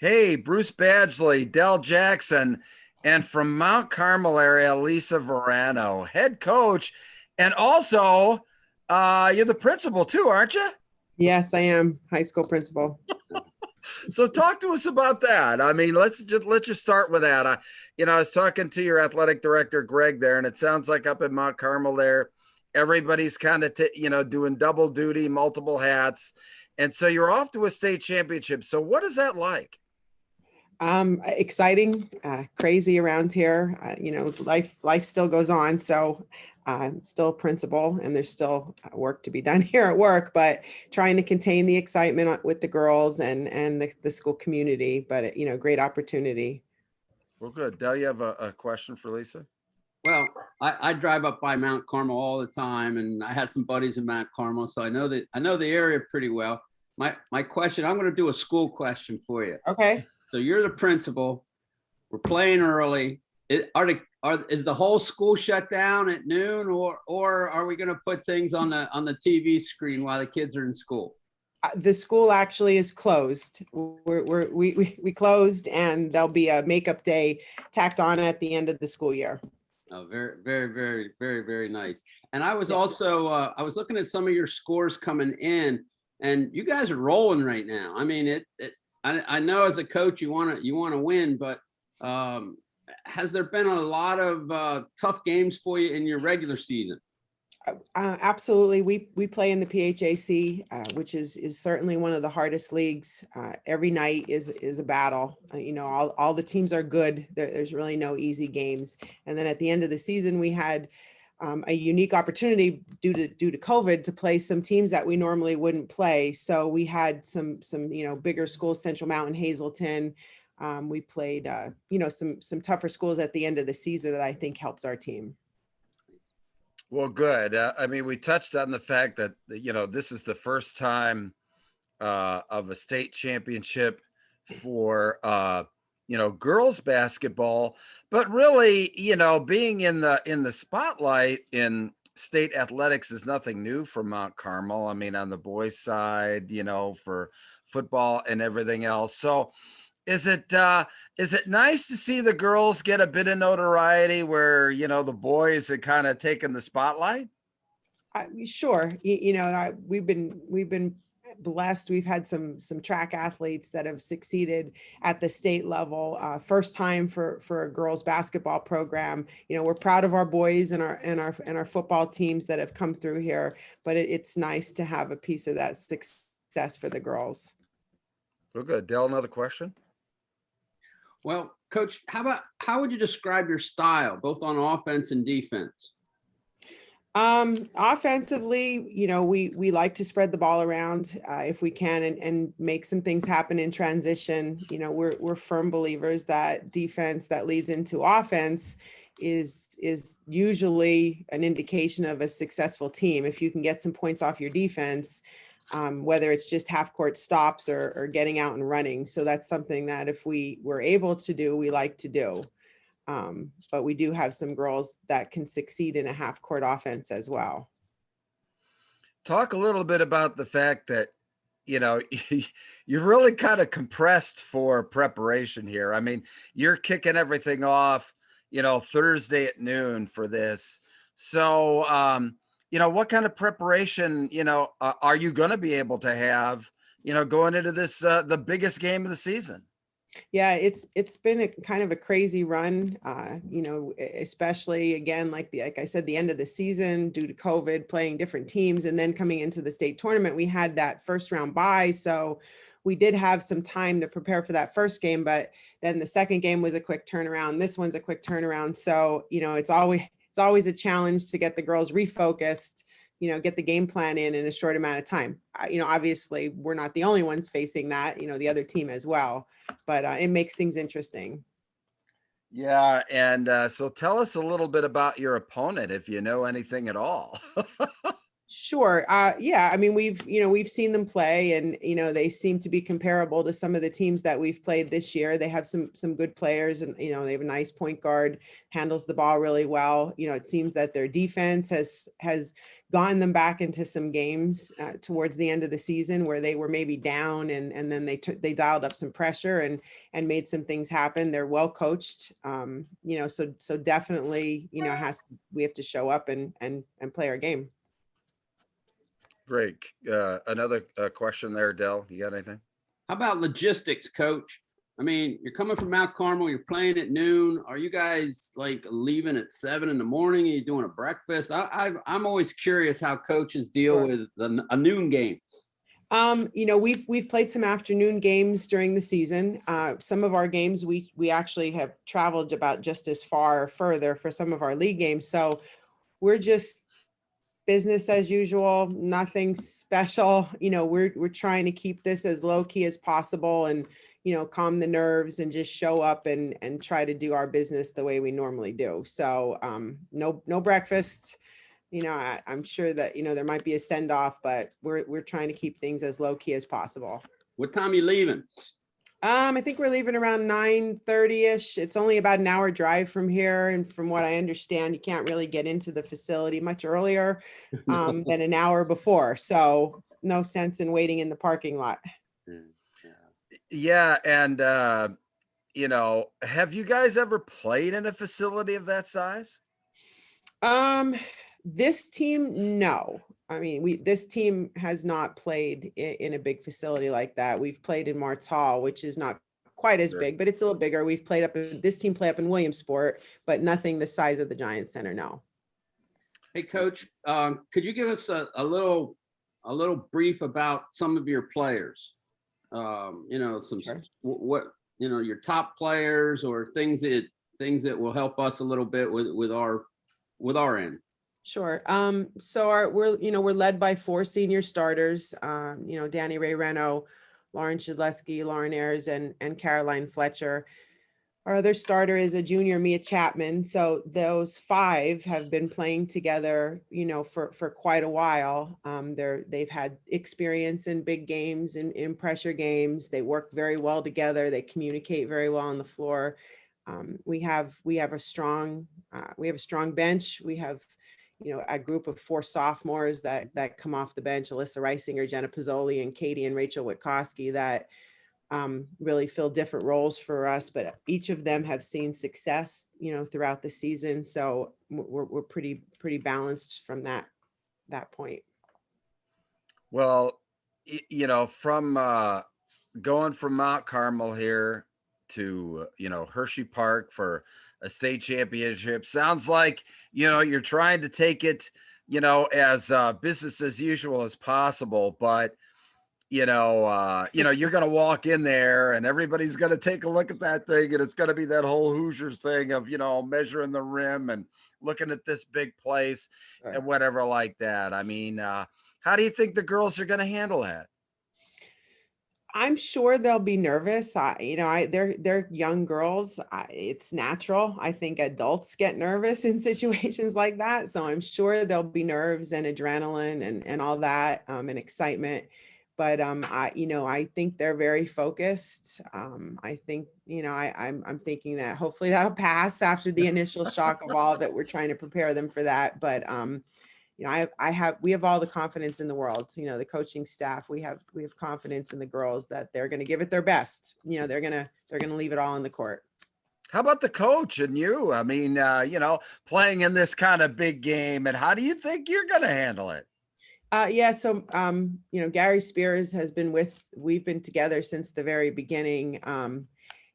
Hey, Bruce Badgley, Dell Jackson, and from Mount Carmel area, Lisa Varano, head coach. And also, you're the principal too, aren't you? Yes, I am high school principal. So talk to us about that. I mean, let's just start with that. I was talking to your athletic director, Greg, there, and it sounds like up in Mount Carmel there, everybody's kind of doing double duty, multiple hats, and so you're off to a state championship. So what is that like? Exciting, crazy around here. Life still goes on. So I'm still a principal and there's still work to be done here at work, but trying to contain the excitement with the girls and the school community, but great opportunity. Well, good. Del, you have a question for Lisa? Well, I drive up by Mount Carmel all the time, and I had some buddies in Mount Carmel, so I know the area pretty well. My question, I'm going to do a school question for you. Okay. So you're the principal. We're playing early. Is the whole school shut down at noon, or are we going to put things on the TV screen while the kids are in school? The school actually is closed. We closed, and there'll be a makeup day tacked on at the end of the school year. Oh, very, very, very, very, very nice. And I was also I was looking at some of your scores coming in, and you guys are rolling right now. I mean, I know as a coach you want to win, but has there been a lot of tough games for you in your regular season? Absolutely. We play in the PHAC, which is certainly one of the hardest leagues. Every night is a battle. All the teams are good. There's really no easy games. And then at the end of the season, we had a unique opportunity due to COVID to play some teams that we normally wouldn't play. So we had some bigger schools, Central Mountain, Hazleton. We played some tougher schools at the end of the season that I think helped our team. Well, good. I mean, we touched on the fact that this is the first time of a state championship for girls basketball, but really, being in the spotlight in state athletics is nothing new for Mount Carmel. I mean, on the boys' side, for football and everything else. So is it nice to see the girls get a bit of notoriety where the boys had kind of taken the spotlight? Sure. We've been blessed. We've had some track athletes that have succeeded at the state level. First time for a girls basketball program. We're proud of our boys and our football teams that have come through here, but it's nice to have a piece of that success for the girls. Well, good. Dell, another question? Well, Coach, how would you describe your style, both on offense and defense? Offensively, we like to spread the ball around if we can and make some things happen in transition. We're firm believers that defense that leads into offense is usually an indication of a successful team. If you can get some points off your defense, whether it's just half court stops or getting out and running. So that's something that if we were able to do, we like to do. But we do have some girls that can succeed in a half court offense as well. Talk a little bit about the fact that, you're really kind of compressed for preparation here. I mean, you're kicking everything off, Thursday at noon for this. So, what kind of preparation, are you going to be able to have, going into this, the biggest game of the season? Yeah, it's been a kind of a crazy run, especially again, like I said, the end of the season due to COVID, playing different teams, and then coming into the state tournament, we had that first round bye. So we did have some time to prepare for that first game, but then the second game was a quick turnaround. This one's a quick turnaround. So, it's always a challenge to get the girls refocused, get the game plan in a short amount of time. Obviously we're not the only ones facing that, the other team as well, but it makes things interesting. Yeah. And so tell us a little bit about your opponent, if you know anything at all. Sure. Yeah. I mean, we've seen them play, and, they seem to be comparable to some of the teams that we've played this year. They have some good players, and, they have a nice point guard, handles the ball really well. It seems that their defense has gotten them back into some games towards the end of the season where they were maybe down, and then they dialed up some pressure and made some things happen. They're well coached. So definitely, we have to show up and play our game. Great. Another question there, Dell. You got anything? How about logistics, coach? I mean, you're coming from Mount Carmel, you're playing at noon. Are you guys like leaving at 7 in the morning? Are you doing a breakfast? I'm always curious how coaches deal Sure. with a noon game. We've played some afternoon games during the season. Some of our games, we actually have traveled about just as far or further for some of our league games. So we're just business as usual, nothing special. We're trying to keep this as low key as possible, and, calm the nerves and just show up and try to do our business the way we normally do. So no breakfast. I'm sure that, there might be a send off, but we're trying to keep things as low key as possible. What time are you leaving? I think we're leaving around 9:30-ish. It's only about an hour drive from here. And from what I understand, you can't really get into the facility much earlier than an hour before. So no sense in waiting in the parking lot. Yeah. And, have you guys ever played in a facility of that size? This team, no. I mean, this team has not played in a big facility like that. We've played in Martz Hall, which is not quite as Sure. big, but it's a little bigger. We've played this team play up in Williamsport, but nothing the size of the Giant Center. No. Hey, coach, could you give us a little brief about some of your players? Sure. Your top players, or things that will help us a little bit with our end. Sure. So we're led by 4 senior starters. Danny Ray Reno, Lauren Shedleski, Lauren Ayers, and Caroline Fletcher. Our other starter is a junior, Mia Chapman. So those 5 have been playing together, for quite a while. They've had experience in big games and in pressure games. They work very well together. They communicate very well on the floor. We have a strong bench. We have a group of 4 sophomores that come off the bench: Alyssa Reisinger, Jenna Pizzoli, and Katie and Rachel Witkowski, that really fill different roles for us, but each of them have seen success, throughout the season. So we're pretty balanced from that point. Well, from going from Mount Carmel here to, Hershey Park for a state championship, sounds like, you're trying to take it, as business as usual as possible, but you're going to walk in there and everybody's going to take a look at that thing, and it's going to be that whole Hoosiers thing of, measuring the rim and looking at this big place and whatever like that. I mean, how do you think the girls are going to handle that? I'm sure they'll be nervous. They're young girls. It's natural. I think adults get nervous in situations like that. So I'm sure there'll be nerves and adrenaline and all that, and excitement. But I think they're very focused. I think, I'm thinking that hopefully that'll pass after the initial shock of all that. We're trying to prepare them for that. But we have all the confidence in the world. The coaching staff, we have confidence in the girls that they're going to give it their best. They're going to leave it all on the court. How about the coach and you? I mean, playing in this kind of big game, and how do you think you're going to handle it? So, Gary Spears we've been together since the very beginning.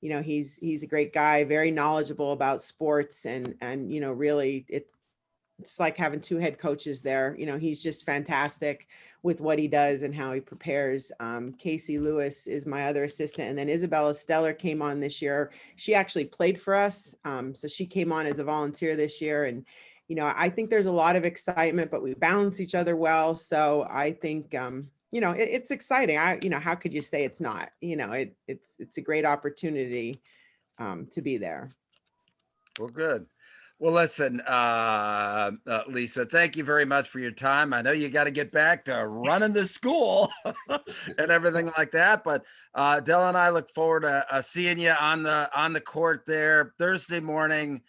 He's a great guy, very knowledgeable about sports, and really it's like having 2 head coaches there. He's just fantastic with what he does and how he prepares. Casey Lewis is my other assistant. And then Isabella Steller came on this year. She actually played for us. So she came on as a volunteer this year. And, I think there's a lot of excitement, but we balance each other well. So I think, it's exciting. How could you say it's not? It's a great opportunity to be there. Well, good. Well, listen, Lisa, thank you very much for your time. I know you got to get back to running the school and everything like that, but Dell and I look forward to seeing you on the court there Thursday morning,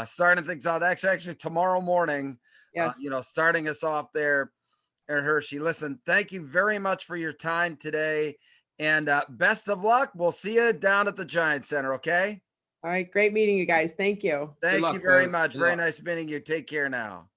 starting things out. Actually tomorrow morning, Yes. starting us off there at Hershey. Listen, thank you very much for your time today, and best of luck. We'll see you down at the Giant Center. Okay. All right. Great meeting you guys. Thank you. Thank you luck, very Coach. much. Good Very luck. nice meeting you. Take care now.